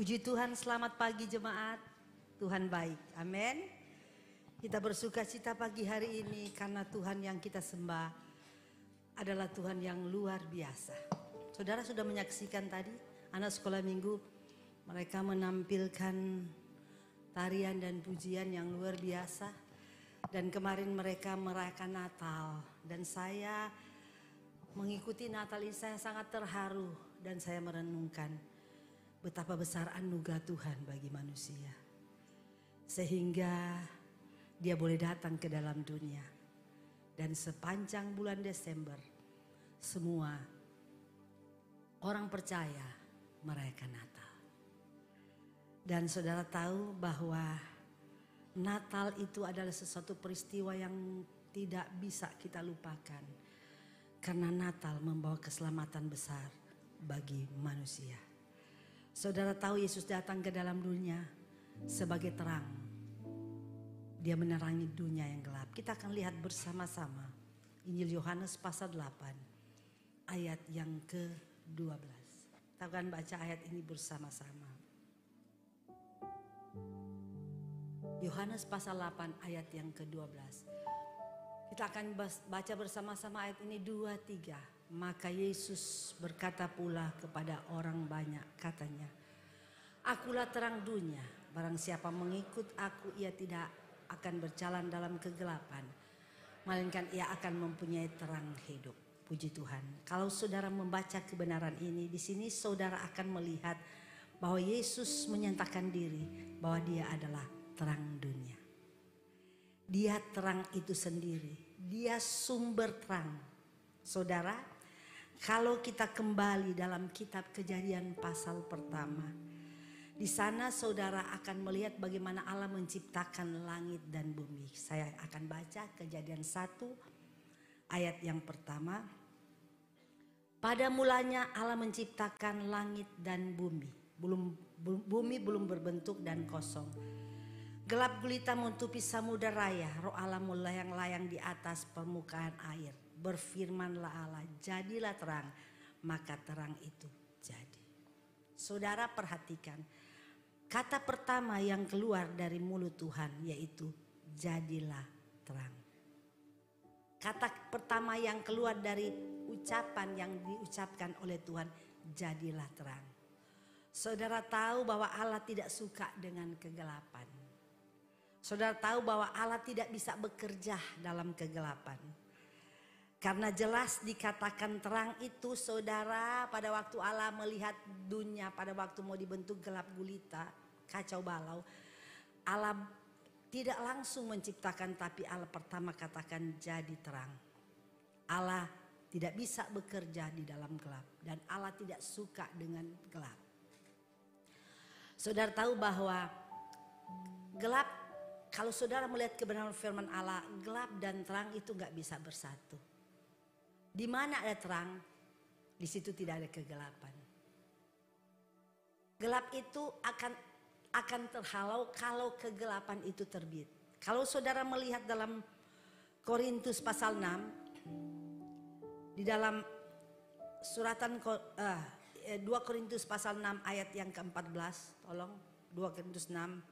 Puji Tuhan, selamat pagi jemaat. Tuhan baik, amin. Kita bersuka cita pagi hari ini karena Tuhan yang kita sembah adalah Tuhan yang luar biasa. Saudara sudah menyaksikan tadi anak sekolah minggu, mereka menampilkan tarian dan pujian yang luar biasa. Dan kemarin mereka merayakan Natal dan saya mengikuti Natal ini, saya sangat terharu dan saya merenungkan betapa besar anugerah Tuhan bagi manusia. Sehingga dia boleh datang ke dalam dunia. Dan sepanjang bulan Desember semua orang percaya merayakan Natal. Dan saudara tahu bahwa Natal itu adalah sesuatu peristiwa yang tidak bisa kita lupakan. Karena Natal membawa keselamatan besar bagi manusia. Saudara tahu Yesus datang ke dalam dunia sebagai terang. Dia menerangi dunia yang gelap. Kita akan lihat bersama-sama Injil Yohanes pasal 8 ayat yang ke-12. Kita akan baca ayat ini bersama-sama. Yohanes pasal 8 ayat yang ke-12. Kita akan baca bersama-sama ayat ini 2-3. Maka Yesus berkata pula kepada orang banyak, katanya, "Akulah terang dunia, barang siapa mengikut aku ia tidak akan berjalan dalam kegelapan, melainkan ia akan mempunyai terang hidup." Puji Tuhan. Kalau saudara membaca kebenaran ini, di sini saudara akan melihat bahwa Yesus menyatakan diri bahwa dia adalah terang dunia. Dia terang itu sendiri, dia sumber terang. Saudara, kalau kita kembali dalam kitab Kejadian pasal pertama, di sana saudara akan melihat bagaimana Allah menciptakan langit dan bumi. Saya akan baca Kejadian 1 ayat yang pertama. Pada mulanya Allah menciptakan langit dan bumi. Bumi belum berbentuk dan kosong. Gelap gulita menutupi samudera raya, roh Allah melayang-layang di atas permukaan air. Berfirmanlah Allah, jadilah terang, maka terang itu jadi. Saudara perhatikan, kata pertama yang keluar dari mulut Tuhan yaitu jadilah terang. Kata pertama yang keluar dari ucapan yang diucapkan oleh Tuhan, jadilah terang. Saudara tahu bahwa Allah tidak suka dengan kegelapan. Saudara tahu bahwa Allah tidak bisa bekerja dalam kegelapan. Karena jelas dikatakan terang itu, saudara, pada waktu Allah melihat dunia, pada waktu mau dibentuk gelap gulita, kacau balau, Allah tidak langsung menciptakan, tapi Allah pertama katakan jadi terang. Allah tidak bisa bekerja di dalam gelap dan Allah tidak suka dengan gelap. Saudara tahu bahwa gelap, kalau saudara melihat kebenaran firman Allah, gelap dan terang itu gak bisa bersatu. Di mana ada terang, di situ tidak ada kegelapan. Gelap itu akan terhalau kalau kegelapan itu terbit. Kalau saudara melihat dalam Korintus pasal 6, di dalam suratan 2 Korintus pasal 6 ayat yang ke-14, tolong 2 Korintus 6.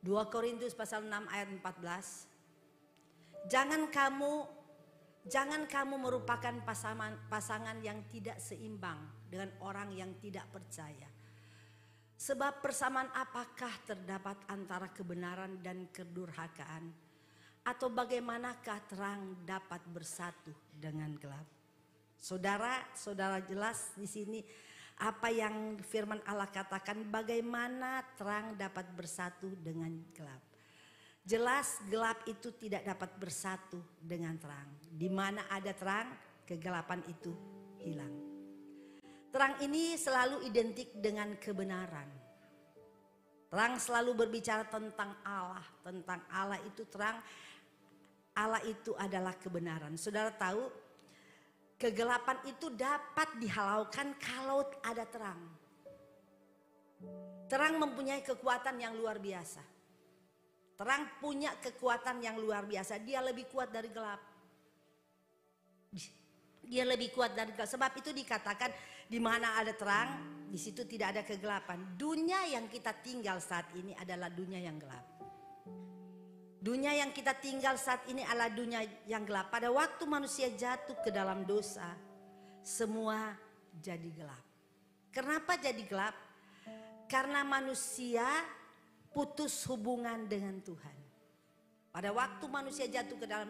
2 Korintus pasal 6 ayat 14. Jangan kamu merupakan pasangan yang tidak seimbang dengan orang yang tidak percaya. Sebab persamaan apakah terdapat antara kebenaran dan kedurhakaan? Atau bagaimanakah terang dapat bersatu dengan gelap? Saudara jelas di sini apa yang firman Allah katakan, bagaimana terang dapat bersatu dengan gelap. Jelas gelap itu tidak dapat bersatu dengan terang. Di mana ada terang, kegelapan itu hilang. Terang ini selalu identik dengan kebenaran. Terang selalu berbicara tentang Allah. Tentang Allah itu terang. Allah itu adalah kebenaran. Saudara tahu, kegelapan itu dapat dihalaukan kalau ada terang. Terang mempunyai kekuatan yang luar biasa. Terang punya kekuatan yang luar biasa. Dia lebih kuat dari gelap. Dia lebih kuat dari gelap. Sebab itu dikatakan di mana ada terang, Di situ tidak ada kegelapan. Dunia yang kita tinggal saat ini adalah dunia yang gelap. Dunia yang kita tinggal saat ini adalah dunia yang gelap. Pada waktu manusia jatuh ke dalam dosa, semua jadi gelap. Kenapa jadi gelap? Karena manusia putus hubungan dengan Tuhan. Pada waktu manusia jatuh ke dalam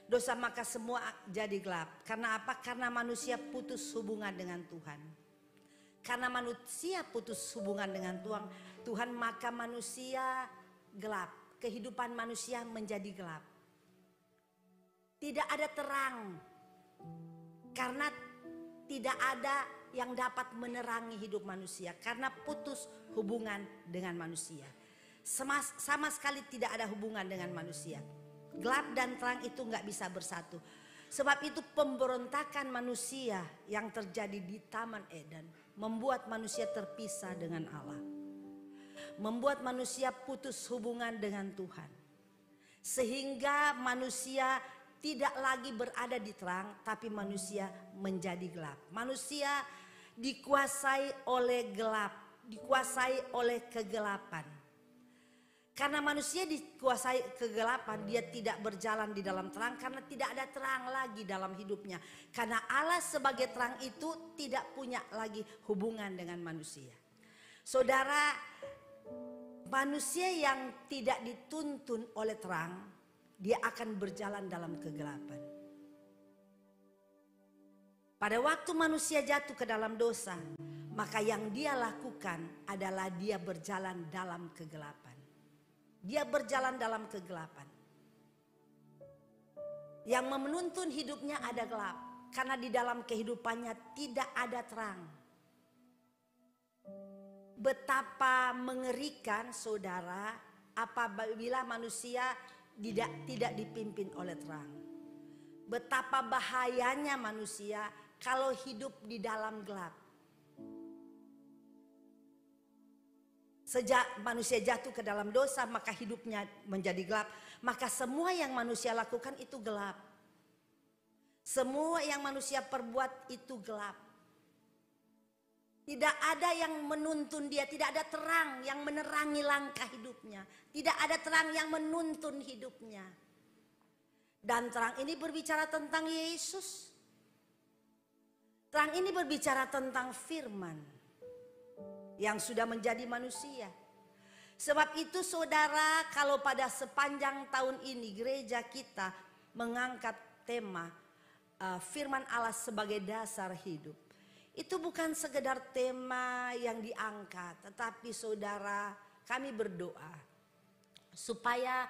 dosa, maka semua jadi gelap. Karena apa? Karena manusia putus hubungan dengan Tuhan. Karena manusia putus hubungan dengan Tuhan, maka manusia gelap. Kehidupan manusia menjadi gelap. Tidak ada terang. Karena tidak ada yang dapat menerangi hidup manusia. Karena putus hubungan dengan manusia. Sama sekali tidak ada hubungan dengan manusia. Gelap dan terang itu gak bisa bersatu. Sebab itu pemberontakan manusia yang terjadi di Taman Eden membuat manusia terpisah dengan Allah. Membuat manusia putus hubungan dengan Tuhan. Sehingga manusia tidak lagi berada di terang, tapi manusia menjadi gelap. Manusia dikuasai oleh gelap, dikuasai oleh kegelapan. Karena manusia dikuasai kegelapan, dia tidak berjalan di dalam terang karena tidak ada terang lagi dalam hidupnya. Karena Allah sebagai terang itu tidak punya lagi hubungan dengan manusia. Saudara, manusia yang tidak dituntun oleh terang, dia akan berjalan dalam kegelapan. Pada waktu manusia jatuh ke dalam dosa, maka yang dia lakukan adalah dia berjalan dalam kegelapan. Dia berjalan dalam kegelapan. Yang menuntun hidupnya ada gelap. Karena di dalam kehidupannya tidak ada terang. Betapa mengerikan saudara apabila manusia tidak dipimpin oleh terang. Betapa bahayanya manusia kalau hidup di dalam gelap. Sejak manusia jatuh ke dalam dosa, maka hidupnya menjadi gelap. Maka semua yang manusia lakukan itu gelap. Semua yang manusia perbuat itu gelap. Tidak ada yang menuntun dia, tidak ada terang yang menerangi langkah hidupnya. Tidak ada terang yang menuntun hidupnya. Dan terang ini berbicara tentang Yesus. Terang ini berbicara tentang firman yang sudah menjadi manusia. Sebab itu saudara, kalau pada sepanjang tahun ini gereja kita mengangkat tema firman Allah sebagai dasar hidup. Itu bukan sekedar tema yang diangkat, tetapi saudara, kami berdoa supaya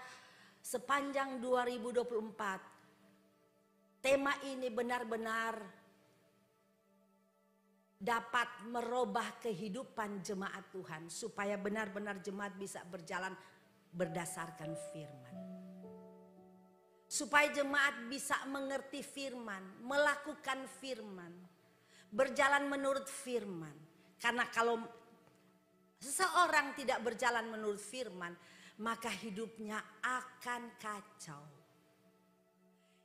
sepanjang 2024 tema ini benar-benar dapat merubah kehidupan jemaat Tuhan. Supaya benar-benar jemaat bisa berjalan berdasarkan firman. Supaya jemaat bisa mengerti firman, melakukan firman, berjalan menurut firman. Karena kalau seseorang tidak berjalan menurut firman, maka hidupnya akan kacau.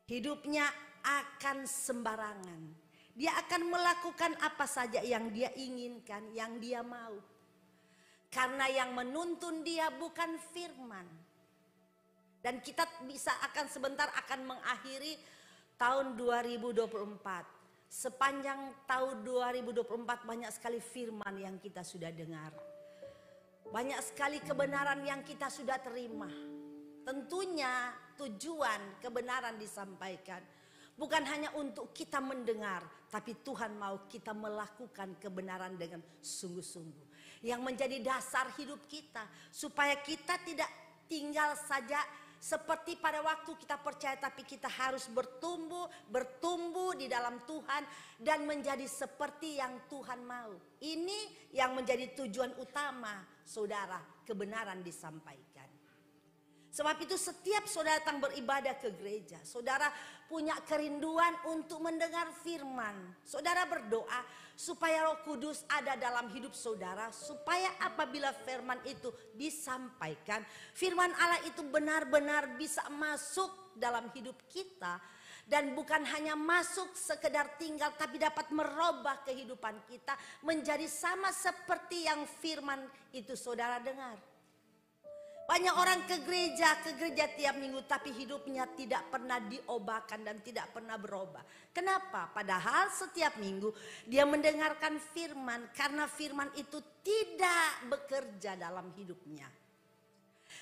Hidupnya akan sembarangan. Dia akan melakukan apa saja yang dia inginkan, yang dia mau. Karena yang menuntun dia bukan firman. Dan kita sebentar akan mengakhiri tahun 2024. Sepanjang tahun 2024 banyak sekali firman yang kita sudah dengar. Banyak sekali kebenaran yang kita sudah terima. Tentunya tujuan kebenaran disampaikan bukan hanya untuk kita mendengar, tapi Tuhan mau kita melakukan kebenaran dengan sungguh-sungguh. Yang menjadi dasar hidup kita, supaya kita tidak tinggal saja seperti pada waktu kita percaya, tapi kita harus bertumbuh di dalam Tuhan dan menjadi seperti yang Tuhan mau. Ini yang menjadi tujuan utama saudara, kebenaran disampaikan. Sebab itu setiap saudara datang beribadah ke gereja, saudara punya kerinduan untuk mendengar firman. Saudara berdoa supaya Roh Kudus ada dalam hidup saudara, supaya apabila firman itu disampaikan, firman Allah itu benar-benar bisa masuk dalam hidup kita Dan bukan hanya masuk sekedar tinggal, tapi dapat merubah kehidupan kita menjadi sama seperti yang firman itu saudara dengar. Banyak orang ke gereja tiap minggu, tapi hidupnya tidak pernah diubahkan dan tidak pernah berubah. Kenapa? Padahal setiap minggu dia mendengarkan firman, karena firman itu tidak bekerja dalam hidupnya.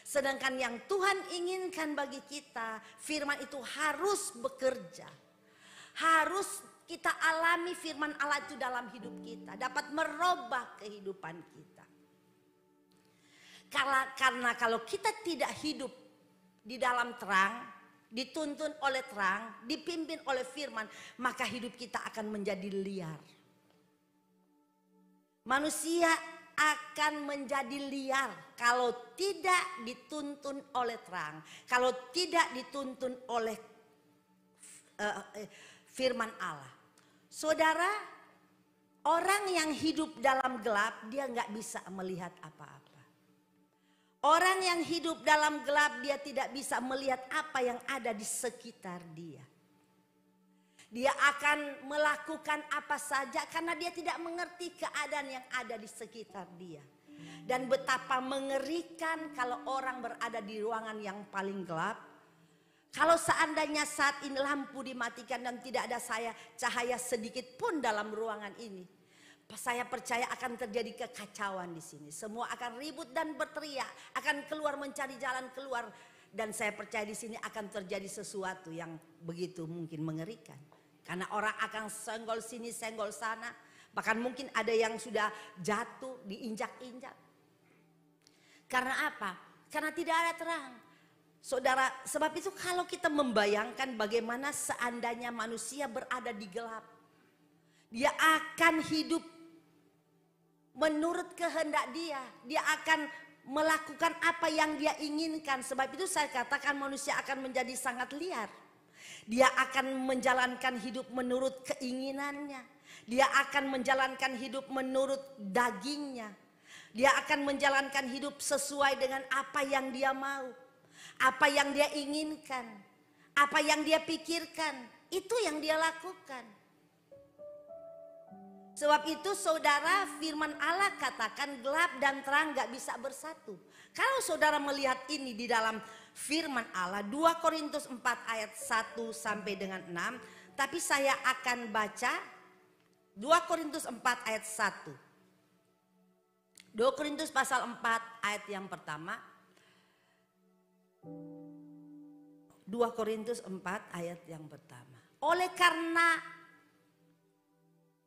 Sedangkan yang Tuhan inginkan bagi kita, firman itu harus bekerja. Harus kita alami firman Allah itu dalam hidup kita, dapat merubah kehidupan kita. Karena kalau kita tidak hidup di dalam terang, dituntun oleh terang, dipimpin oleh firman, maka hidup kita akan menjadi liar. Manusia akan menjadi liar kalau tidak dituntun oleh terang, kalau tidak dituntun oleh firman Allah. Saudara, orang yang hidup dalam gelap, dia nggak bisa melihat apa-apa. Orang yang hidup dalam gelap, dia tidak bisa melihat apa yang ada di sekitar dia. Dia akan melakukan apa saja karena dia tidak mengerti keadaan yang ada di sekitar dia. Dan betapa mengerikan kalau orang berada di ruangan yang paling gelap. Kalau seandainya saat ini lampu dimatikan dan tidak ada cahaya sedikit pun dalam ruangan ini, saya percaya akan terjadi kekacauan di sini. Semua akan ribut dan berteriak, akan keluar mencari jalan keluar, dan saya percaya di sini akan terjadi sesuatu yang begitu mungkin mengerikan. Karena orang akan senggol sini, senggol sana, bahkan mungkin ada yang sudah jatuh, diinjak-injak. Karena apa? Karena tidak ada terang. Saudara, sebab itu kalau kita membayangkan bagaimana seandainya manusia berada di gelap, dia akan hidup menurut kehendak dia. Dia akan melakukan apa yang dia inginkan. Sebab itu saya katakan manusia akan menjadi sangat liar. Dia akan menjalankan hidup menurut keinginannya. Dia akan menjalankan hidup menurut dagingnya. Dia akan menjalankan hidup sesuai dengan apa yang dia mau. Apa yang dia inginkan. Apa yang dia pikirkan. Itu yang dia lakukan. Sebab itu saudara, firman Allah katakan gelap dan terang gak bisa bersatu. Kalau saudara melihat ini di dalam firman Allah, 2 Korintus 4 ayat 1 sampai dengan 6. Tapi saya akan baca 2 Korintus 4 ayat 1. 2 Korintus pasal 4 ayat yang pertama. 2 Korintus 4 ayat yang pertama.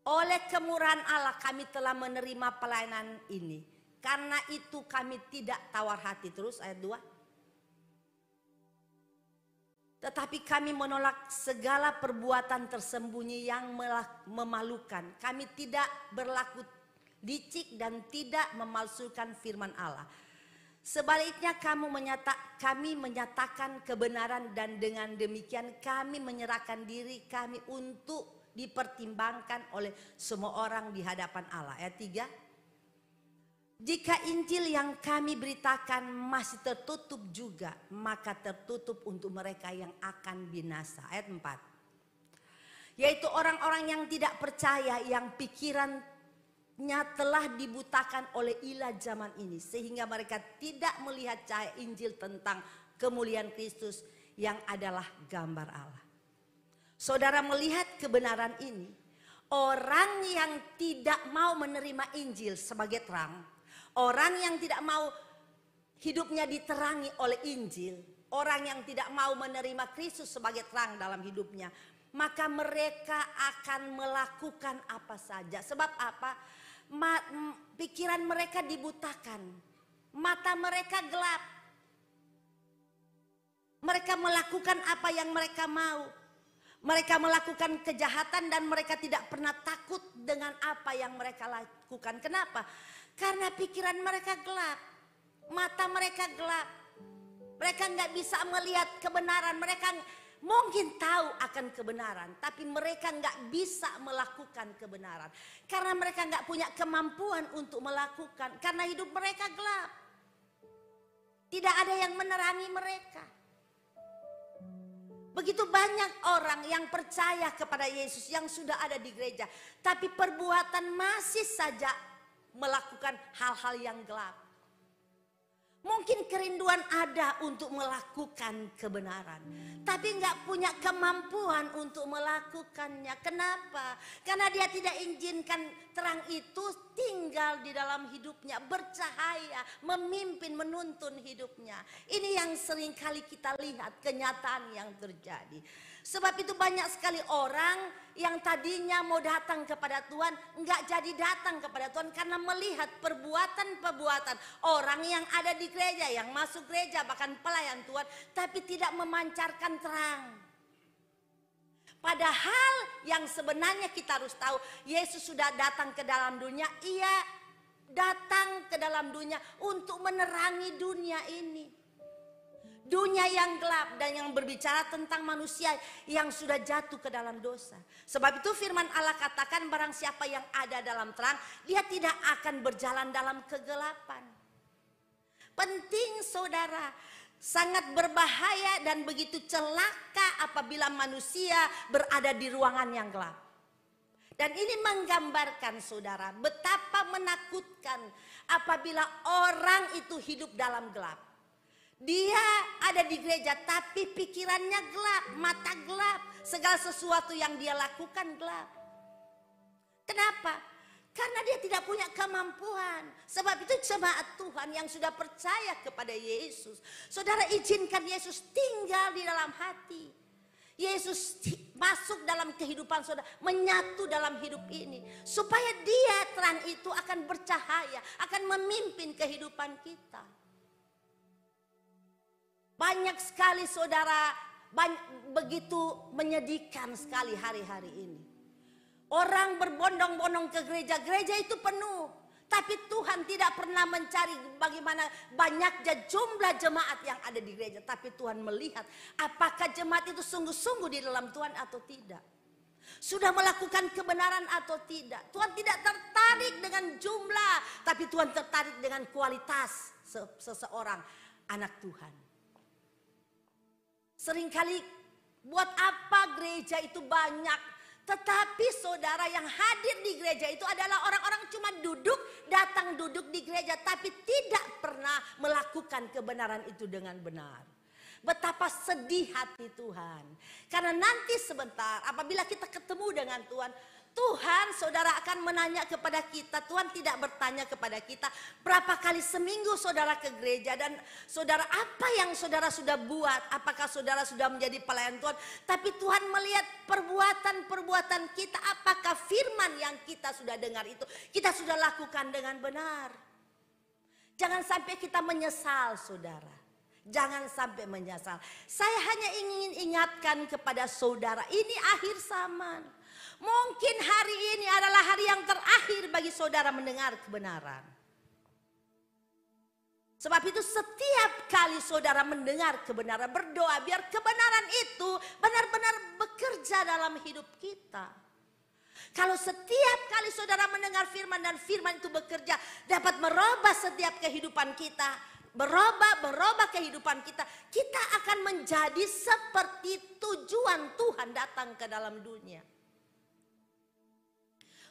Oleh kemurahan Allah kami telah menerima pelayanan ini. Karena itu kami tidak tawar hati. Terus ayat 2. Tetapi kami menolak segala perbuatan tersembunyi yang memalukan. Kami tidak berlaku licik dan tidak memalsukan firman Allah. Sebaliknya kami menyatakan kebenaran dan dengan demikian kami menyerahkan diri kami untuk dipertimbangkan oleh semua orang di hadapan Allah. Ayat 3. Jika Injil yang kami beritakan masih tertutup juga, maka tertutup untuk mereka yang akan binasa. Ayat 4. Yaitu orang-orang yang tidak percaya, yang pikirannya telah dibutakan oleh ilah zaman ini, sehingga mereka tidak melihat cahaya Injil tentang kemuliaan Kristus yang adalah gambar Allah. Saudara melihat kebenaran ini, orang yang tidak mau menerima Injil sebagai terang, orang yang tidak mau hidupnya diterangi oleh Injil, orang yang tidak mau menerima Kristus sebagai terang dalam hidupnya, maka mereka akan melakukan apa saja. Sebab apa? Pikiran mereka dibutakan, mata mereka gelap. Mereka melakukan apa yang mereka mau. Mereka melakukan kejahatan dan mereka tidak pernah takut dengan apa yang mereka lakukan. Kenapa? Karena pikiran mereka gelap. Mata mereka gelap. Mereka nggak bisa melihat kebenaran. Mereka mungkin tahu akan kebenaran. Tapi mereka nggak bisa melakukan kebenaran. Karena mereka nggak punya kemampuan untuk melakukan. Karena hidup mereka gelap. Tidak ada yang menerangi mereka. Begitu banyak orang yang percaya kepada Yesus yang sudah ada di gereja. Tapi perbuatan masih saja melakukan hal-hal yang gelap. Mungkin kerinduan ada untuk melakukan kebenaran. Tapi nggak punya kemampuan untuk melakukannya. Kenapa? Karena dia tidak izinkan terang itu tinggal di dalam hidupnya. Bercahaya, memimpin, menuntun hidupnya. Ini yang sering kali kita lihat kenyataan yang terjadi. Sebab itu banyak sekali orang yang tadinya mau datang kepada Tuhan, enggak jadi datang kepada Tuhan karena melihat perbuatan-perbuatan orang yang ada di gereja, yang masuk gereja, bahkan pelayan Tuhan, tapi tidak memancarkan terang. Padahal yang sebenarnya kita harus tahu, Yesus sudah datang ke dalam dunia, ia datang ke dalam dunia untuk menerangi dunia ini. Dunia yang gelap dan yang berbicara tentang manusia yang sudah jatuh ke dalam dosa. Sebab itu firman Allah katakan barang siapa yang ada dalam terang, dia tidak akan berjalan dalam kegelapan. Penting saudara, sangat berbahaya dan begitu celaka apabila manusia berada di ruangan yang gelap. Dan ini menggambarkan saudara betapa menakutkan apabila orang itu hidup dalam gelap. Dia ada di gereja tapi pikirannya gelap, mata gelap, segala sesuatu yang dia lakukan gelap. Kenapa? Karena dia tidak punya kemampuan. Sebab itu jemaat Tuhan yang sudah percaya kepada Yesus, saudara izinkan Yesus tinggal di dalam hati. Yesus masuk dalam kehidupan saudara, menyatu dalam hidup ini. Supaya dia terang itu akan bercahaya, akan memimpin kehidupan kita. Banyak sekali saudara, begitu menyedihkan sekali hari-hari ini. Orang berbondong-bondong ke gereja, gereja itu penuh. Tapi Tuhan tidak pernah mencari bagaimana banyaknya jumlah jemaat yang ada di gereja. Tapi Tuhan melihat apakah jemaat itu sungguh-sungguh di dalam Tuhan atau tidak. Sudah melakukan kebenaran atau tidak. Tuhan tidak tertarik dengan jumlah, tapi Tuhan tertarik dengan kualitas seseorang anak Tuhan. Seringkali buat apa gereja itu banyak, tetapi saudara yang hadir di gereja itu adalah orang-orang cuma datang duduk di gereja, tapi tidak pernah melakukan kebenaran itu dengan benar. Betapa sedih hati Tuhan. Karena nanti sebentar apabila kita ketemu dengan Tuhan, Tuhan saudara akan menanya kepada kita. Tuhan tidak bertanya kepada kita berapa kali seminggu saudara ke gereja. Dan saudara apa yang saudara sudah buat. Apakah saudara sudah menjadi pelayan Tuhan. Tapi Tuhan melihat perbuatan-perbuatan kita. Apakah firman yang kita sudah dengar itu kita sudah lakukan dengan benar. Jangan sampai kita menyesal saudara. Jangan sampai menyesal. Saya hanya ingin ingatkan kepada saudara. Ini akhir zaman. Mungkin hari ini adalah hari yang terakhir bagi saudara mendengar kebenaran. Sebab itu setiap kali saudara mendengar kebenaran, berdoa biar kebenaran itu benar-benar bekerja dalam hidup kita. Kalau setiap kali saudara mendengar firman dan firman itu bekerja, dapat merubah setiap kehidupan kita, berubah kehidupan kita, kita akan menjadi seperti tujuan Tuhan datang ke dalam dunia.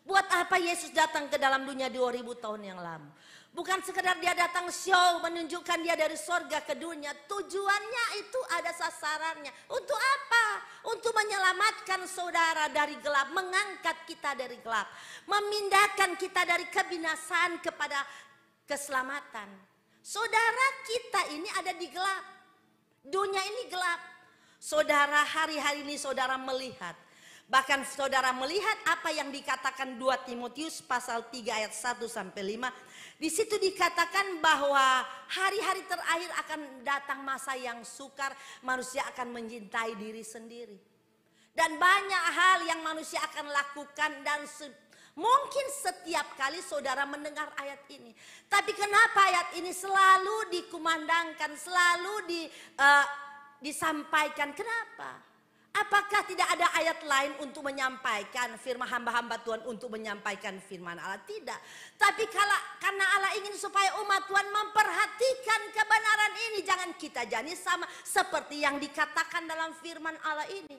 Buat apa Yesus datang ke dalam dunia 2000 tahun yang lalu? Bukan sekedar dia datang show, menunjukkan dia dari sorga ke dunia. Tujuannya itu ada sasarannya. Untuk apa? Untuk menyelamatkan saudara dari gelap. Mengangkat kita dari gelap. Memindahkan kita dari kebinasaan kepada keselamatan. Saudara kita ini ada di gelap. Dunia ini gelap. Saudara hari-hari ini saudara melihat. Bahkan saudara melihat apa yang dikatakan 2 Timotius pasal 3 ayat 1 sampai 5. Di situ dikatakan bahwa hari-hari terakhir akan datang masa yang sukar, manusia akan mencintai diri sendiri. Dan banyak hal yang manusia akan lakukan dan mungkin setiap kali saudara mendengar ayat ini. Tapi kenapa ayat ini selalu dikumandangkan, selalu disampaikan? Kenapa? Apakah tidak ada ayat lain untuk menyampaikan firman hamba-hamba Tuhan untuk menyampaikan firman Allah? Tidak. Tapi karena Allah ingin supaya umat Tuhan memperhatikan kebenaran ini. Jangan kita jadi sama seperti yang dikatakan dalam firman Allah ini.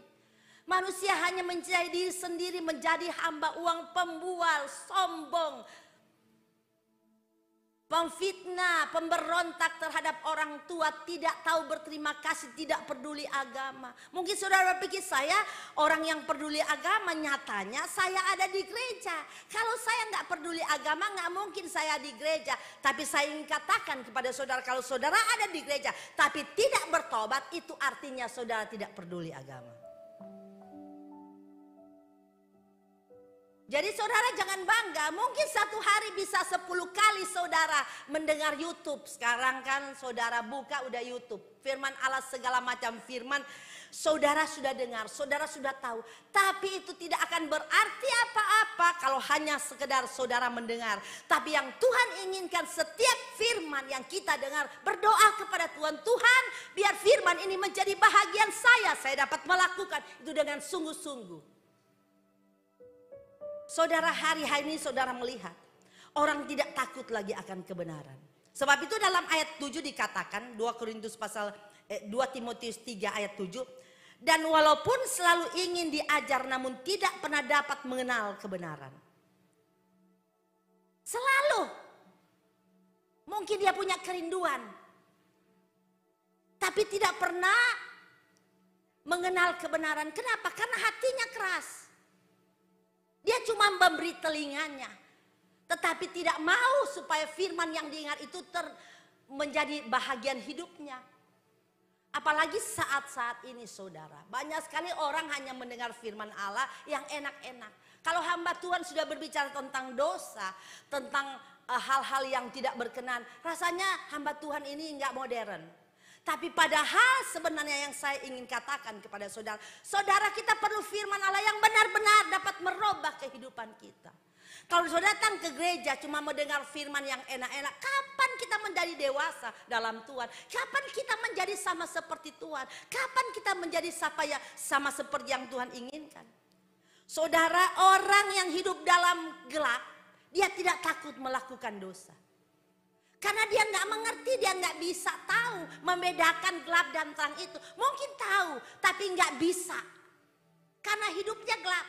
Manusia hanya mencintai diri sendiri, menjadi hamba uang, pembual, sombong, pemfitnah, pemberontak terhadap orang tua, tidak tahu berterima kasih, tidak peduli agama. Mungkin saudara berpikir saya orang yang peduli agama, nyatanya saya ada di gereja. Kalau saya nggak peduli agama, nggak mungkin saya di gereja. Tapi saya ingin katakan kepada saudara, kalau saudara ada di gereja tapi tidak bertobat, itu artinya saudara tidak peduli agama. Jadi saudara jangan bangga, mungkin satu hari bisa 10 kali saudara mendengar YouTube. Sekarang kan saudara buka udah YouTube, firman Allah segala macam firman saudara sudah dengar, saudara sudah tahu. Tapi itu tidak akan berarti apa-apa kalau hanya sekedar saudara mendengar. Tapi yang Tuhan inginkan setiap firman yang kita dengar, berdoa kepada Tuhan, Tuhan biar firman ini menjadi bahagian saya dapat melakukan itu dengan sungguh-sungguh. Saudara hari ini saudara melihat orang tidak takut lagi akan kebenaran. Sebab itu dalam ayat 7 dikatakan 2 Timotius 3 ayat 7. Dan walaupun selalu ingin diajar namun tidak pernah dapat mengenal kebenaran. Selalu. Mungkin dia punya kerinduan. Tapi tidak pernah mengenal kebenaran. Kenapa? Karena hatinya keras. Dia cuma memberi telinganya. Tetapi tidak mau supaya firman yang diingat itu menjadi bahagian hidupnya. Apalagi saat-saat ini saudara. Banyak sekali orang hanya mendengar firman Allah yang enak-enak. Kalau hamba Tuhan sudah berbicara tentang dosa, tentang hal-hal yang tidak berkenan. Rasanya hamba Tuhan ini enggak modern. Tapi padahal sebenarnya yang saya ingin katakan kepada saudara. Saudara kita perlu firman Allah yang benar-benar dapat merubah kehidupan kita. Kalau saudara datang ke gereja cuma mendengar firman yang enak-enak. Kapan kita menjadi dewasa dalam Tuhan? Kapan kita menjadi sama seperti Tuhan? Kapan kita menjadi sama seperti yang Tuhan inginkan? Saudara, orang yang hidup dalam gelap, dia tidak takut melakukan dosa. Karena dia nggak mengerti, dia nggak bisa tahu membedakan gelap dan terang itu. Mungkin tahu, tapi nggak bisa. Karena hidupnya gelap.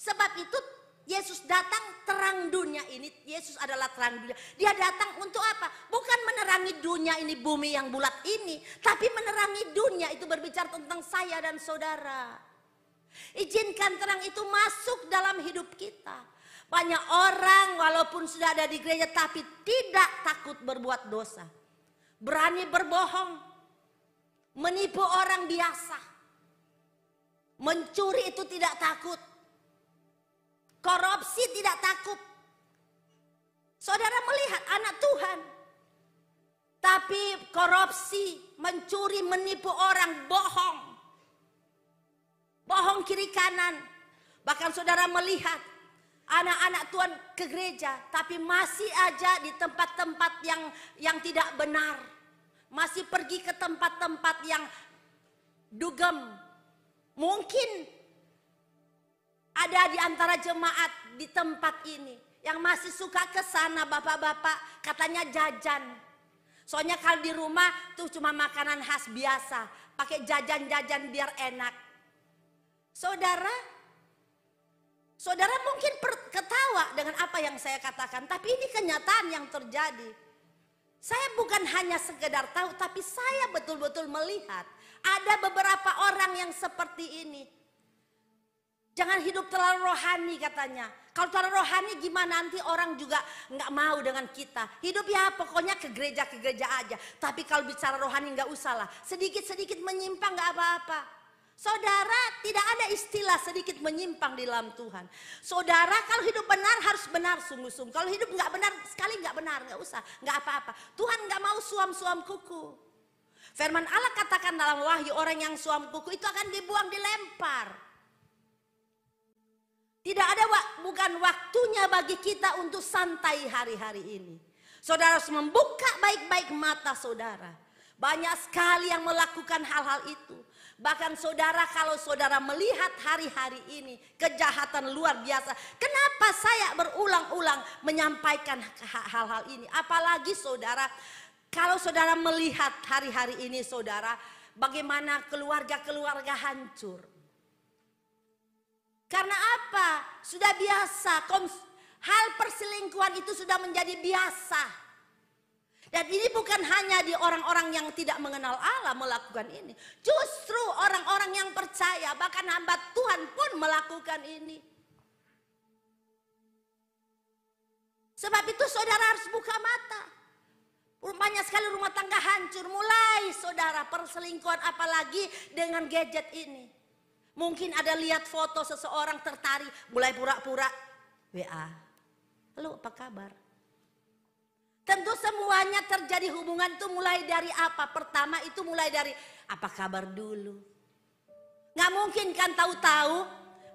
Sebab itu Yesus datang terang dunia ini. Yesus adalah terang dunia. Dia datang untuk apa? Bukan menerangi dunia ini, bumi yang bulat ini. Tapi menerangi dunia itu berbicara tentang saya dan saudara. Izinkan terang itu masuk dalam hidup kita. Banyak orang walaupun sudah ada di gereja tapi tidak takut berbuat dosa. Berani berbohong. Menipu orang biasa. Mencuri itu tidak takut. Korupsi tidak takut. Saudara melihat anak Tuhan. Tapi korupsi, mencuri, menipu orang, bohong. Bohong kiri kanan. Bahkan saudara melihat anak-anak Tuhan ke gereja, tapi masih aja di tempat-tempat yang tidak benar. Masih pergi ke tempat-tempat yang dugem. Mungkin ada di antara jemaat di tempat ini yang masih suka ke sana bapak-bapak, katanya jajan. Soalnya kalau di rumah tuh cuma makanan khas biasa, pakai jajan-jajan biar enak. Saudara mungkin ketawa dengan apa yang saya katakan, tapi ini kenyataan yang terjadi. Saya bukan hanya sekedar tahu, tapi saya betul-betul melihat ada beberapa orang yang seperti ini. Jangan hidup terlalu rohani katanya. Kalau terlalu rohani gimana, nanti orang juga nggak mau dengan kita. Hidup ya pokoknya ke gereja aja. Tapi kalau bicara rohani nggak usah lah. Sedikit-sedikit menyimpang nggak apa-apa. Saudara, tidak ada istilah sedikit menyimpang di dalam Tuhan. Saudara, kalau hidup benar harus benar sungguh-sungguh. Kalau hidup nggak benar, sekali nggak benar, nggak usah, nggak apa-apa. Tuhan nggak mau suam-suam kuku. Firman Allah katakan dalam Wahyu, orang yang suam kuku itu akan dibuang, dilempar. Tidak ada, bukan waktunya bagi kita untuk santai hari-hari ini. Saudara harus membuka baik-baik mata saudara. Banyak sekali yang melakukan hal-hal itu. Bahkan saudara, kalau saudara melihat hari-hari ini kejahatan luar biasa. Kenapa saya berulang-ulang menyampaikan hal-hal ini? Apalagi saudara, kalau saudara melihat hari-hari ini saudara, bagaimana keluarga-keluarga hancur. Karena apa? Sudah biasa, hal perselingkuhan itu sudah menjadi biasa. Dan ini bukan hanya di orang-orang yang tidak mengenal Allah melakukan ini. Justru orang-orang yang percaya, bahkan hamba Tuhan pun melakukan ini. Sebab itu saudara harus buka mata. Banyak sekali rumah tangga hancur. Mulai saudara perselingkuhan, apalagi dengan gadget ini. Mungkin ada lihat foto seseorang tertarik, mulai pura-pura WA. Halo, apa kabar? Tentu semuanya terjadi hubungan itu mulai dari apa? Pertama itu mulai dari apa kabar dulu. Gak mungkin kan tahu-tahu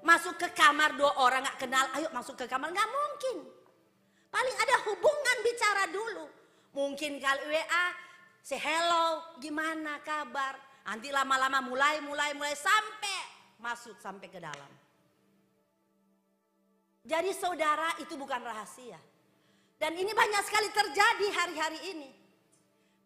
masuk ke kamar 2 orang gak kenal, ayo masuk ke kamar. Gak mungkin. Paling ada hubungan bicara dulu. Mungkin kalau WA, say hello, gimana kabar. Nanti lama-lama mulai sampai masuk sampai ke dalam. Jadi saudara, itu bukan rahasia. Dan ini banyak sekali terjadi hari-hari ini.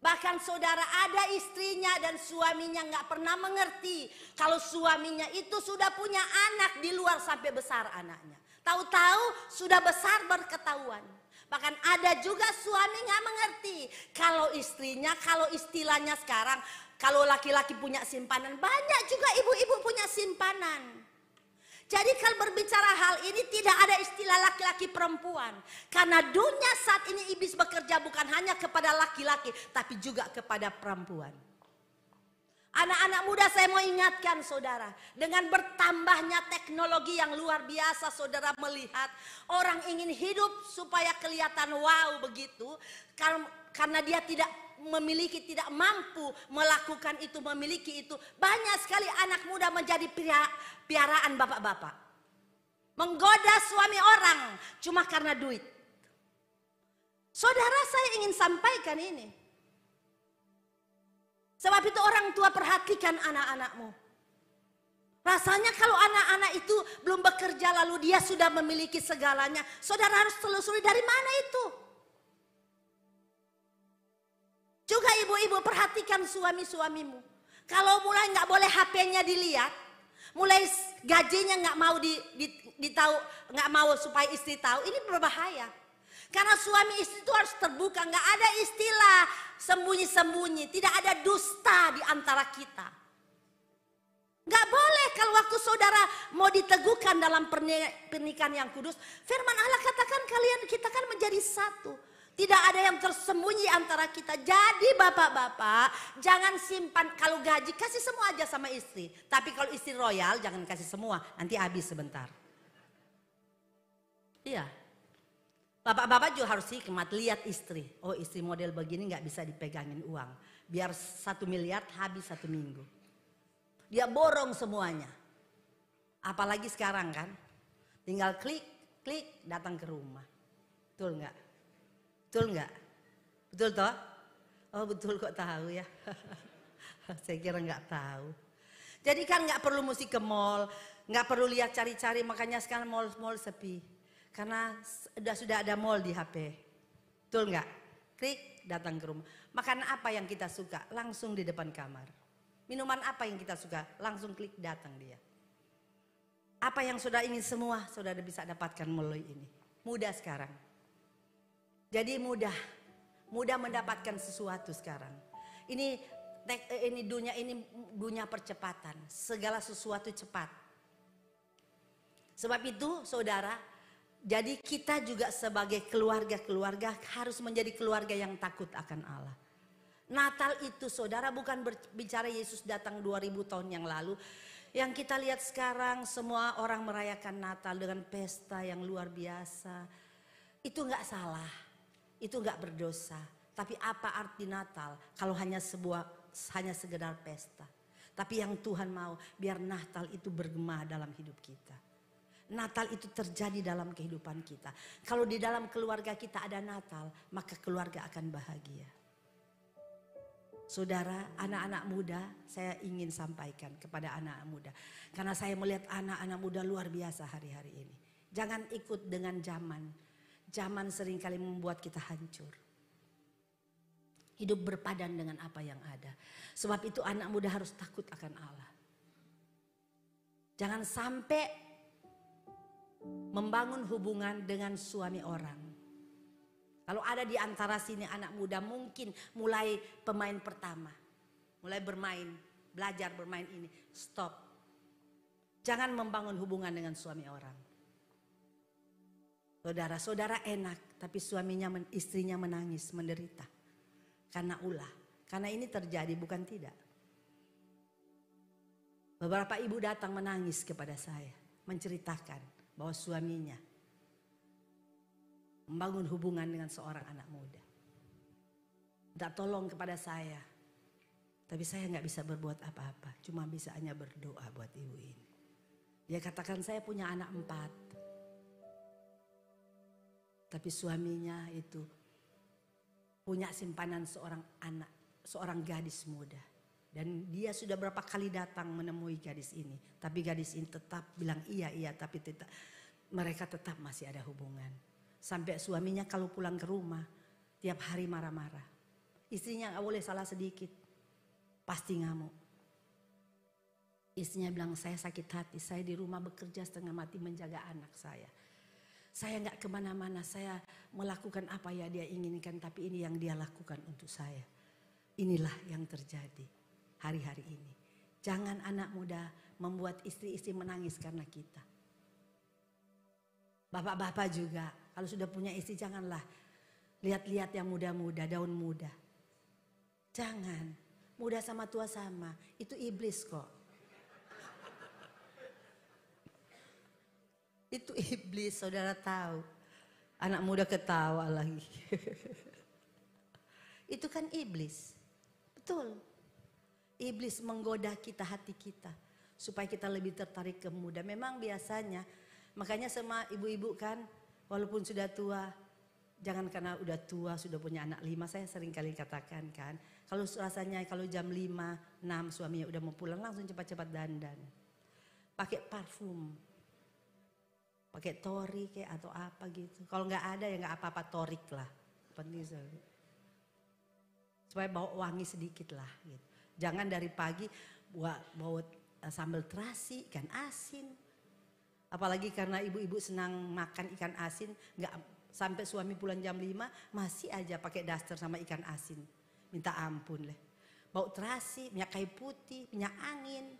Bahkan saudara, ada istrinya dan suaminya gak pernah mengerti kalau suaminya itu sudah punya anak di luar sampai besar anaknya. Tahu-tahu sudah besar berketahuan. Bahkan ada juga suami gak mengerti kalau istrinya, kalau istilahnya sekarang, kalau laki-laki punya simpanan, banyak juga ibu-ibu punya simpanan. Jadi kalau berbicara hal ini tidak ada istilah laki-laki perempuan. Karena dunia saat ini iblis bekerja bukan hanya kepada laki-laki, tapi juga kepada perempuan. Anak-anak muda, saya mau ingatkan saudara, dengan bertambahnya teknologi yang luar biasa, saudara melihat orang ingin hidup supaya kelihatan wow begitu, karena dia tidak memiliki, tidak mampu melakukan itu, memiliki itu. Banyak sekali anak muda menjadi piaraan bapak-bapak, menggoda suami orang cuma karena duit. Saudara, saya ingin sampaikan ini. Sebab itu orang tua, perhatikan anak-anakmu. Rasanya kalau anak-anak itu belum bekerja lalu dia sudah memiliki segalanya, saudara harus telusuri dari mana itu. Juga ibu-ibu, perhatikan suami-suamimu. Kalau mulai nggak boleh HP-nya dilihat, mulai gajinya nggak mau ditahu, nggak mau supaya istri tahu, ini berbahaya. Karena suami istri itu harus terbuka, nggak ada istilah sembunyi-sembunyi, tidak ada dusta di antara kita. Nggak boleh kalau waktu saudara mau diteguhkan dalam pernikahan yang kudus, firman Allah katakan kita kan menjadi satu. Tidak ada yang tersembunyi antara kita. Jadi bapak-bapak, jangan simpan, kalau gaji kasih semua aja sama istri. Tapi kalau istri royal jangan kasih semua, nanti habis sebentar. Iya. Bapak-bapak juga harus hikmat, lihat istri. Oh, istri model begini nggak bisa dipegangin uang. Biar 1 miliar habis 1 minggu. Dia borong semuanya. Apalagi sekarang kan. Tinggal klik datang ke rumah. Betul nggak? Betul nggak? Betul toh? Oh betul, kok tahu ya. Saya kira nggak tahu. Jadi kan nggak perlu mesti ke mall. Nggak perlu lihat cari-cari, makanya sekarang mall sepi. Karena sudah ada mall di HP. Betul nggak? Klik datang ke rumah. Makan apa yang kita suka? Langsung di depan kamar. Minuman apa yang kita suka? Langsung klik datang dia. Apa yang saudara ingin semua saudara bisa dapatkan melalui ini. Mudah sekarang. Jadi mudah mendapatkan sesuatu sekarang. Ini dunia percepatan. Segala sesuatu cepat. Sebab itu saudara, jadi kita juga sebagai keluarga harus menjadi keluarga yang takut akan Allah. Natal itu saudara bukan berbicara Yesus datang 2000 tahun yang lalu. Yang kita lihat sekarang semua orang merayakan Natal dengan pesta yang luar biasa. Itu gak salah, itu gak berdosa. Tapi apa arti Natal kalau hanya sekedar pesta. Tapi yang Tuhan mau biar Natal itu bergema dalam hidup kita. Natal itu terjadi dalam kehidupan kita. Kalau di dalam keluarga kita ada Natal, maka keluarga akan bahagia. Saudara, anak-anak muda, saya ingin sampaikan kepada anak-anak muda. Karena saya melihat anak-anak muda luar biasa hari-hari ini. Jangan ikut dengan zaman. Zaman seringkali membuat kita hancur. Hidup berpadan dengan apa yang ada. Sebab itu anak muda harus takut akan Allah. Jangan sampai membangun hubungan dengan suami orang. Kalau ada di antara sini anak muda mungkin mulai pemain pertama. Mulai bermain, belajar bermain ini. Stop. Jangan membangun hubungan dengan suami orang. Saudara-saudara enak tapi istrinya menangis, menderita. Karena ulah. Karena ini terjadi bukan tidak. Beberapa ibu datang menangis kepada saya. Menceritakan bahwa suaminya membangun hubungan dengan seorang anak muda. Minta tolong kepada saya. Tapi saya gak bisa berbuat apa-apa. Cuma bisa hanya berdoa buat ibu ini. Dia katakan saya punya anak 4. Tapi suaminya itu punya simpanan seorang gadis muda. Dan dia sudah berapa kali datang menemui gadis ini. Tapi gadis ini tetap bilang iya, tapi mereka tetap masih ada hubungan. Sampai suaminya kalau pulang ke rumah tiap hari marah-marah. Istrinya gak boleh salah sedikit. Pasti ngamuk. Istrinya bilang saya sakit hati, saya di rumah bekerja setengah mati menjaga anak saya. Saya gak kemana-mana, saya melakukan apa ya dia inginkan, tapi ini yang dia lakukan untuk saya. Inilah yang terjadi hari-hari ini. Jangan anak muda membuat istri-istri menangis karena kita. Bapak-bapak juga, kalau sudah punya istri janganlah lihat-lihat yang muda-muda, daun muda. Jangan, muda sama tua sama, itu iblis kok. Itu iblis, saudara tahu. Anak muda ketawa lagi. Itu kan iblis. Betul. Iblis menggoda kita, hati kita. Supaya kita lebih tertarik ke muda. Memang biasanya, makanya sama ibu-ibu kan, walaupun sudah tua, jangan karena udah tua, sudah punya anak 5, saya sering kali katakan kan. Kalau rasanya kalau jam 5, 6 suaminya udah mau pulang, langsung cepat-cepat dandan. Pakai parfum. Pakai torik kayak atau apa gitu. Kalau nggak ada ya nggak apa-apa, torik lah. Penting supaya bawa wangi sedikit lah. Gitu. Jangan dari pagi bawa sambal terasi, ikan asin. Apalagi karena ibu-ibu senang makan ikan asin, nggak sampai suami pulang jam 5 masih aja pakai daster sama ikan asin. Minta ampun lah. Bau terasi, minyak kayu putih, minyak angin,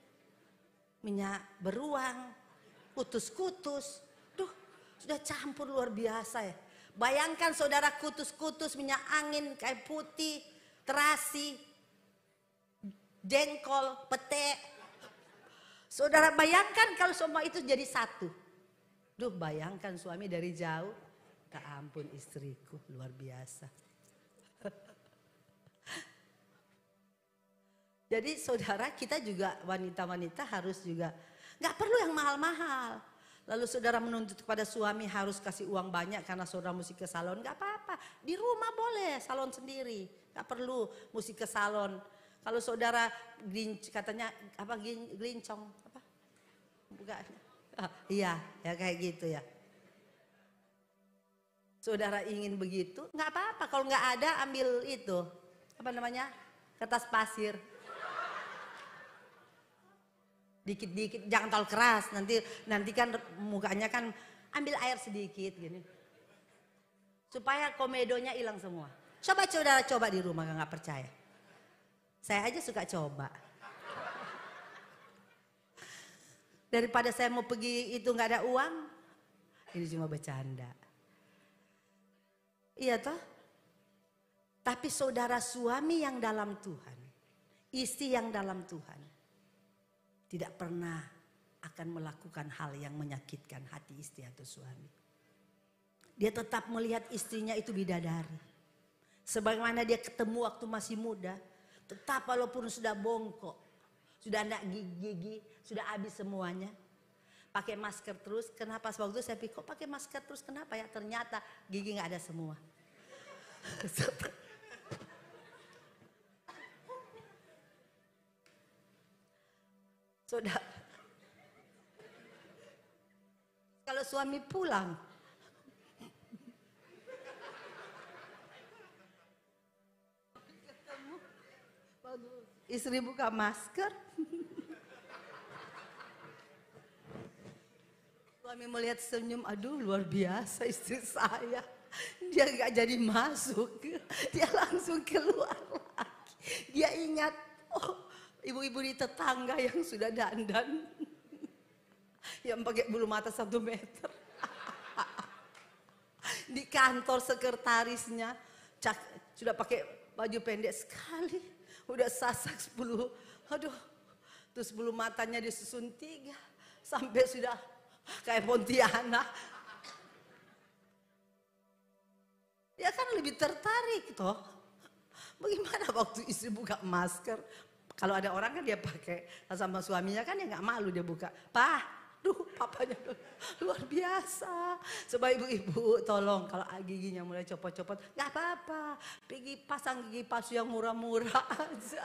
minyak beruang, kutus-kutus. Duh, sudah campur luar biasa ya. Bayangkan saudara kutus-kutus, minyak angin, kayu putih, terasi, jengkol, pete. Saudara bayangkan kalau semua itu jadi satu. Duh, bayangkan suami dari jauh. Tak ampun istriku, luar biasa. Jadi saudara kita juga wanita-wanita harus juga gak perlu yang mahal-mahal. Lalu saudara menuntut kepada suami harus kasih uang banyak karena saudara mesti ke salon. Gak apa-apa, di rumah boleh salon sendiri. Gak perlu mesti ke salon. Kalau saudara katanya apa gelincong apa? Bukan. Iya, ya kayak gitu ya. Saudara ingin begitu, nggak apa-apa. Kalau nggak ada ambil itu, apa namanya, kertas pasir. Dikit-dikit, jangan terlalu keras. Nanti kan mukanya kan ambil air sedikit gini, supaya komedonya hilang semua. Coba saudara coba di rumah, nggak percaya. Saya aja suka coba. Daripada saya mau pergi itu nggak ada uang, ini cuma bercanda. Iya toh? Tapi saudara suami yang dalam Tuhan, istri yang dalam Tuhan, tidak pernah akan melakukan hal yang menyakitkan hati istri atau suami. Dia tetap melihat istrinya itu bidadari. Sebagaimana dia ketemu waktu masih muda, tetap walaupun sudah bongkok, sudah enggak gigi, sudah habis semuanya. Pakai masker terus, kenapa waktu saya pikir kok pakai masker terus kenapa ya? Ternyata gigi nggak ada semua. Saudara, kalau suami pulang, ketemu, istri buka masker, suami melihat senyum, aduh luar biasa istri saya. Dia gak jadi masuk, dia langsung keluar lagi. Dia ingat, oh ibu-ibu di tetangga yang sudah dandan, yang pakai bulu mata 1 meter. Di kantor sekretarisnya, sudah pakai baju pendek sekali, udah sasak 10, aduh, terus bulu matanya disusun 3, sampai sudah kayak Pontianak. Dia kan lebih tertarik toh. Bagaimana waktu istri buka masker? Kalau ada orang kan dia pakai, sama suaminya kan dia nggak malu dia buka. Duh papanya luar biasa. Coba ibu-ibu tolong kalau giginya mulai copot-copot, nggak apa-apa. Pergi pasang gigi palsu yang murah-murah aja.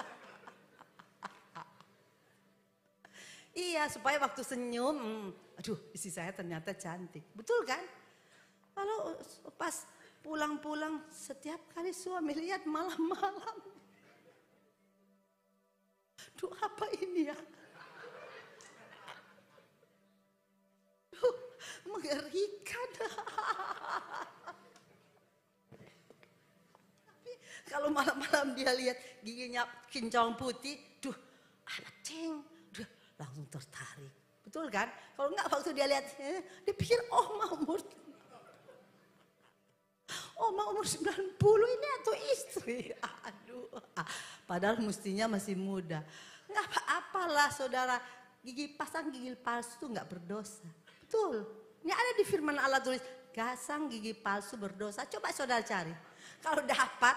Iya supaya waktu senyum, aduh istri saya ternyata cantik. Betul kan? Kalau pas pulang-pulang setiap kali suami lihat malam-malam. Duh apa ini ya? Duh mengerikan. Tapi kalau malam-malam dia lihat giginya kinclong putih, duh anak ceng, duh langsung tertarik. Betul kan? Kalau enggak waktu dia lihat, dia pikir umur umur 90 ini atau istri. Aduh, padahal mestinya masih muda. Nggak apa-apalah saudara, pasang gigi palsu itu nggak berdosa. Betul, ini ada di firman Allah tulis, pasang gigi palsu berdosa. Coba saudara cari. Kalau dapat,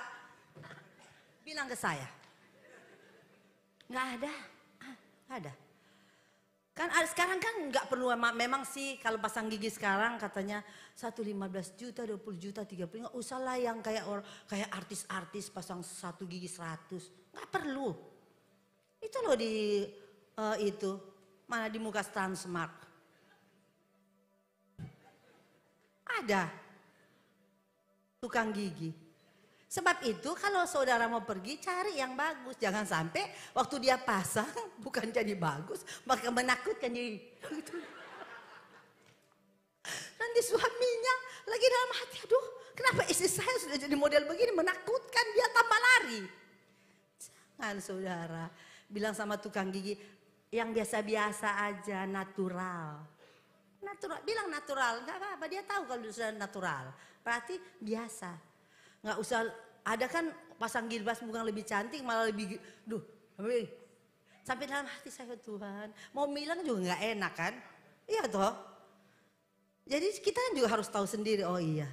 bilang ke saya. Nggak ada, nggak ada. Kan sekarang kan nggak perlu, memang sih kalau pasang gigi sekarang katanya 15 juta, 20 juta, 30, nggak usah lah yang kayak artis-artis pasang 1 gigi 100, nggak perlu. Itu loh di itu mana di muka Transmart ada tukang gigi. Sebab itu kalau saudara mau pergi cari yang bagus. Jangan sampai waktu dia pasang bukan jadi bagus, maka menakutkan jadi. Nanti suaminya lagi dalam hati, aduh kenapa istri saya sudah jadi model begini, menakutkan, dia tambah lari. Jangan saudara, bilang sama tukang gigi yang biasa-biasa aja, natural. Natural, bilang natural, gak apa-apa, dia tahu kalau sudah natural. Berarti biasa. Nggak usah, ada kan pasang gilbas bukan lebih cantik malah lebih, sampai dalam hati saya Tuhan, mau bilang juga nggak enak kan, iya toh. Jadi kita kan juga harus tahu sendiri, oh iya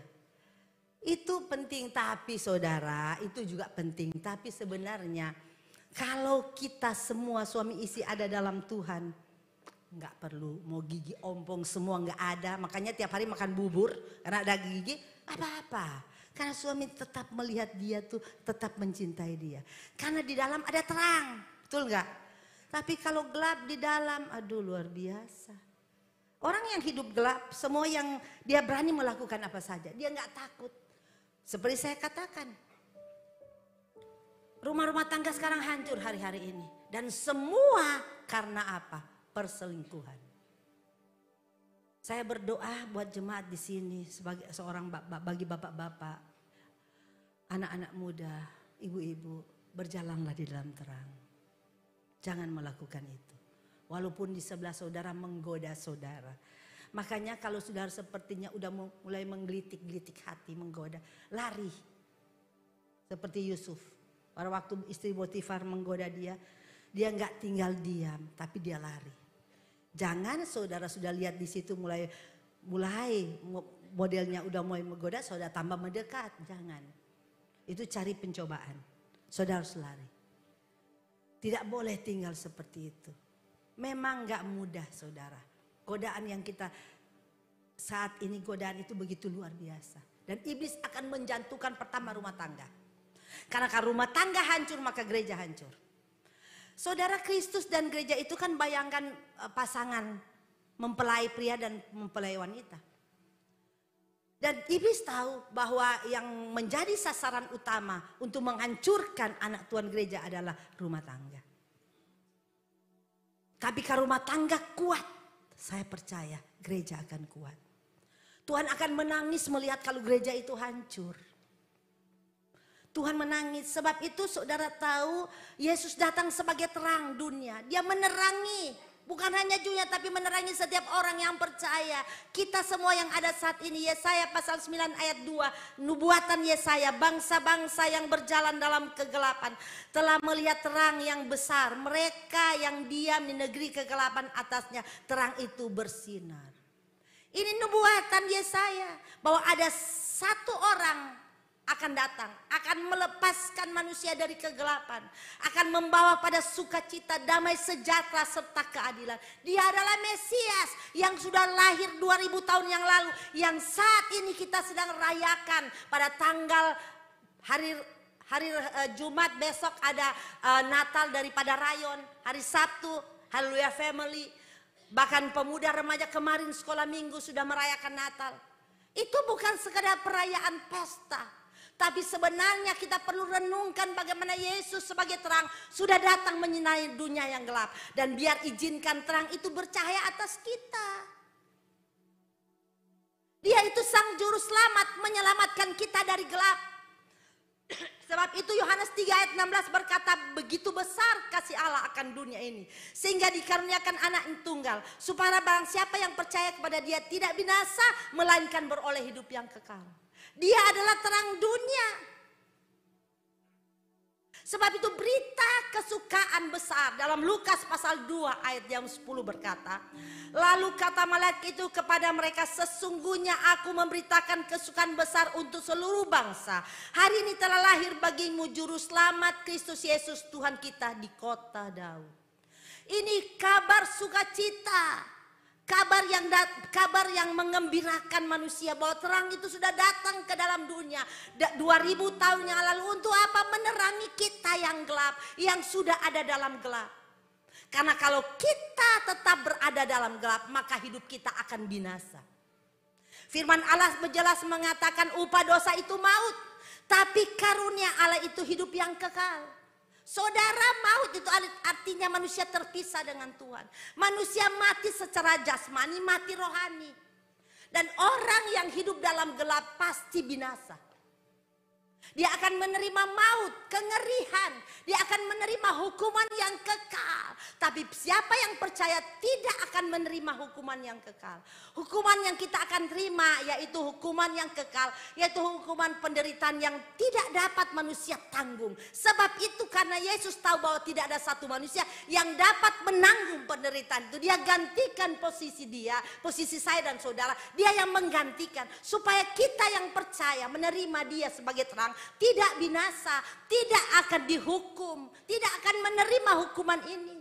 itu penting, tapi saudara itu juga penting, tapi sebenarnya kalau kita semua suami istri ada dalam Tuhan, nggak perlu mau gigi ompong semua nggak ada, makanya tiap hari makan bubur karena ada gigi, apa-apa. Karena suami tetap melihat dia tuh, tetap mencintai dia. Karena di dalam ada terang, betul nggak? Tapi kalau gelap di dalam, aduh luar biasa. Orang yang hidup gelap, semua yang dia berani melakukan apa saja, dia nggak takut. Seperti saya katakan, rumah-rumah tangga sekarang hancur hari-hari ini. Dan semua karena apa? Perselingkuhan. Saya berdoa buat jemaat di sini sebagai seorang bagi bapak-bapak, anak-anak muda, ibu-ibu, berjalanlah di dalam terang. Jangan melakukan itu. Walaupun di sebelah saudara menggoda saudara. Makanya kalau saudara sepertinya udah mulai menggelitik-gelitik hati, menggoda, lari. Seperti Yusuf. Pada waktu istri Potifar menggoda dia nggak tinggal diam, tapi dia lari. Jangan saudara sudah lihat di situ mulai modelnya udah mulai menggoda, saudara tambah mendekat. Jangan. Itu cari pencobaan. Saudara harus lari. Tidak boleh tinggal seperti itu. Memang gak mudah saudara. Godaan yang kita saat ini, godaan itu begitu luar biasa. Dan iblis akan menjatuhkan pertama rumah tangga. Karena kalau rumah tangga hancur maka gereja hancur. Saudara, Kristus dan gereja itu kan bayangkan pasangan mempelai pria dan mempelai wanita. Dan iblis tahu bahwa yang menjadi sasaran utama untuk menghancurkan anak Tuhan gereja adalah rumah tangga. Tapi kalau rumah tangga kuat, saya percaya gereja akan kuat. Tuhan akan menangis melihat kalau gereja itu hancur. Tuhan menangis, sebab itu saudara tahu Yesus datang sebagai terang dunia. Dia menerangi, bukan hanya dunia tapi menerangi setiap orang yang percaya. Kita semua yang ada saat ini, Yesaya pasal 9 ayat 2, nubuatan Yesaya, bangsa-bangsa yang berjalan dalam kegelapan telah melihat terang yang besar. Mereka yang diam di negeri kegelapan atasnya, terang itu bersinar. Ini nubuatan Yesaya bahwa ada satu orang akan datang, akan melepaskan manusia dari kegelapan, akan membawa pada sukacita, damai sejahtera serta keadilan. Dia adalah Mesias yang sudah lahir 2000 tahun yang lalu, yang saat ini kita sedang rayakan pada tanggal hari Jumat, besok ada Natal daripada Rayon, hari Sabtu Haleluya Family, bahkan pemuda remaja kemarin sekolah minggu sudah merayakan Natal. Itu bukan sekedar perayaan pesta, tapi sebenarnya kita perlu renungkan bagaimana Yesus sebagai terang sudah datang menyinari dunia yang gelap. Dan biar izinkan terang itu bercahaya atas kita. Dia itu sang juru selamat, menyelamatkan kita dari gelap. Sebab itu Yohanes 3 ayat 16 berkata, begitu besar kasih Allah akan dunia ini, sehingga dikaruniakan anak yang tunggal, supaya barang siapa yang percaya kepada dia tidak binasa, melainkan beroleh hidup yang kekal. Dia adalah terang dunia. Sebab itu berita kesukaan besar dalam Lukas pasal 2 ayat yang 10 berkata, lalu kata malaikat itu kepada mereka, sesungguhnya aku memberitakan kesukaan besar untuk seluruh bangsa. Hari ini telah lahir bagimu juru selamat Kristus Yesus Tuhan kita di kota Daud. Ini kabar sukacita. Kabar yang mengembirakan manusia bahwa terang itu sudah datang ke dalam dunia 2000 tahun yang lalu. Untuk apa? Menerangi kita yang gelap, yang sudah ada dalam gelap. Karena kalau kita tetap berada dalam gelap, maka hidup kita akan binasa. Firman Allah jelas mengatakan upah dosa itu maut, tapi karunia Allah itu hidup yang kekal. Saudara, maut itu artinya manusia terpisah dengan Tuhan. Manusia mati secara jasmani, mati rohani. Dan orang yang hidup dalam gelap pasti binasa. Dia akan menerima maut, kengerihan. Dia akan menerima hukuman yang kekal. Tapi siapa yang percaya tidak akan menerima hukuman yang kekal. Hukuman yang kita akan terima yaitu hukuman yang kekal. Yaitu hukuman penderitaan yang tidak dapat manusia tanggung. Sebab itu karena Yesus tahu bahwa tidak ada satu manusia yang dapat menanggung penderitaan itu. Dia gantikan posisi dia, posisi saya dan saudara. Dia yang menggantikan. Supaya kita yang percaya menerima dia sebagai terang. Tidak binasa, tidak akan dihukum, tidak akan menerima hukuman ini.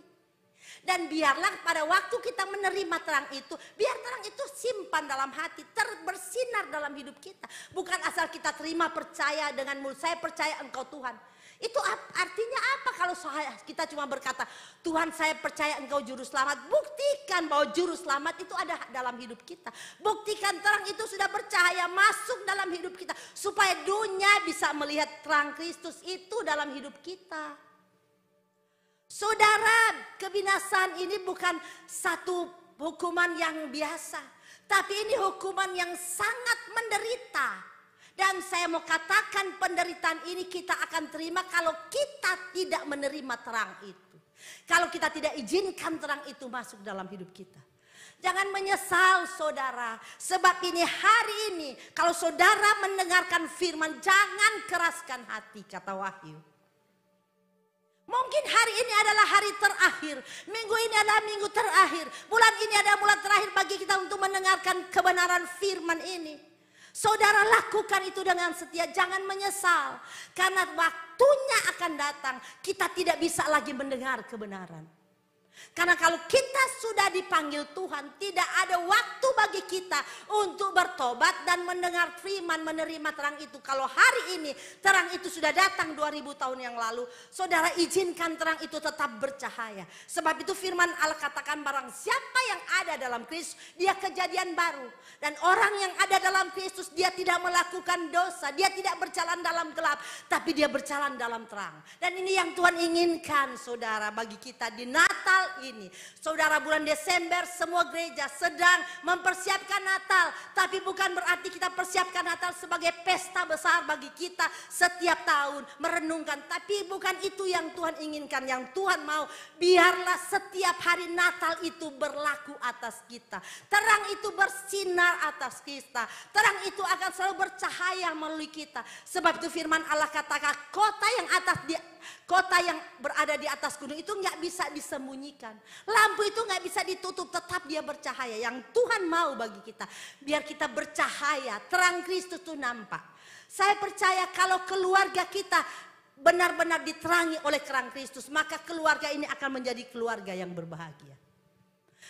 Dan biarlah pada waktu kita menerima terang itu, biar terang itu simpan dalam hati, bersinar dalam hidup kita. Bukan asal kita terima percaya dengan mulut, saya percaya Engkau Tuhan. Itu artinya apa kalau kita cuma berkata, Tuhan saya percaya Engkau juru selamat. Buktikan bahwa juru selamat itu ada dalam hidup kita. Buktikan terang itu sudah bercahaya masuk dalam hidup kita. Supaya dunia bisa melihat terang Kristus itu dalam hidup kita. Saudara, kebinasaan ini bukan satu hukuman yang biasa. Tapi ini hukuman yang sangat menderita. Dan saya mau katakan penderitaan ini kita akan terima kalau kita tidak menerima terang itu. Kalau kita tidak izinkan terang itu masuk dalam hidup kita. Jangan menyesal saudara. Sebab ini hari ini kalau saudara mendengarkan firman jangan keraskan hati kata Wahyu. Mungkin hari ini adalah hari terakhir. Minggu ini adalah minggu terakhir. Bulan ini adalah bulan terakhir bagi kita untuk mendengarkan kebenaran firman ini. Saudara lakukan itu dengan setia, jangan menyesal. Karena waktunya akan datang, kita tidak bisa lagi mendengar kebenaran. Karena kalau kita sudah dipanggil Tuhan, tidak ada waktu bagi kita untuk bertobat dan mendengar firman, menerima terang itu. Kalau hari ini terang itu sudah datang 2000 tahun yang lalu, saudara izinkan terang itu tetap bercahaya. Sebab itu firman Allah katakan, barang siapa yang ada dalam Kristus, dia kejadian baru. Dan orang yang ada dalam Kristus, dia tidak melakukan dosa, dia tidak berjalan dalam gelap, tapi dia berjalan dalam terang. Dan ini yang Tuhan inginkan, saudara, bagi kita di Natal ini. Saudara, bulan Desember semua gereja sedang mempersiapkan Natal, tapi bukan berarti kita persiapkan Natal sebagai pesta besar bagi kita setiap tahun merenungkan, tapi bukan itu yang Tuhan inginkan. Yang Tuhan mau, biarlah setiap hari Natal itu berlaku atas kita, terang itu bersinar atas kita, terang itu akan selalu bercahaya melalui kita. Sebab itu firman Allah katakan, kota yang berada di atas gunung itu nggak bisa disembunyikan. Lampu itu nggak bisa ditutup, tetap dia bercahaya. Yang Tuhan mau bagi kita, biar kita bercahaya, terang Kristus itu nampak. Saya percaya kalau keluarga kita benar-benar diterangi oleh terang Kristus, maka keluarga ini akan menjadi keluarga yang berbahagia.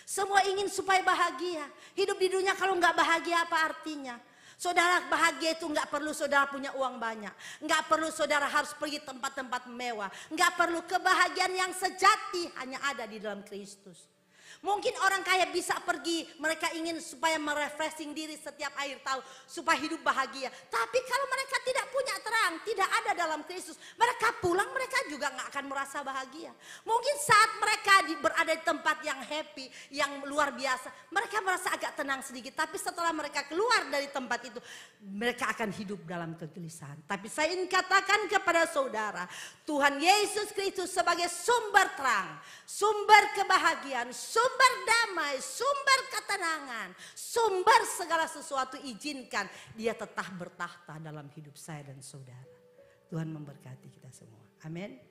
Semua ingin supaya bahagia. Hidup di dunia kalau nggak bahagia apa artinya? Saudara, bahagia itu nggak perlu saudara punya uang banyak, nggak perlu saudara harus pergi tempat-tempat mewah, nggak perlu. Kebahagiaan yang sejati hanya ada di dalam Kristus. Mungkin orang kaya bisa pergi, mereka ingin supaya merefreshing diri setiap akhir tahun, supaya hidup bahagia. Tapi kalau mereka tidak punya terang, tidak ada dalam Kristus, mereka pulang, mereka juga nggak akan merasa bahagia. Mungkin saat mereka berada di tempat yang happy, yang luar biasa, mereka merasa agak tenang sedikit. Tapi setelah mereka keluar dari tempat itu, mereka akan hidup dalam kegelisahan. Tapi saya ingin katakan kepada saudara, Tuhan Yesus Kristus sebagai sumber terang, sumber kebahagiaan, sumber damai, sumber ketenangan, sumber segala sesuatu, izinkan dia tetap bertahta dalam hidup saya dan saudara. Tuhan memberkati kita semua. Amin.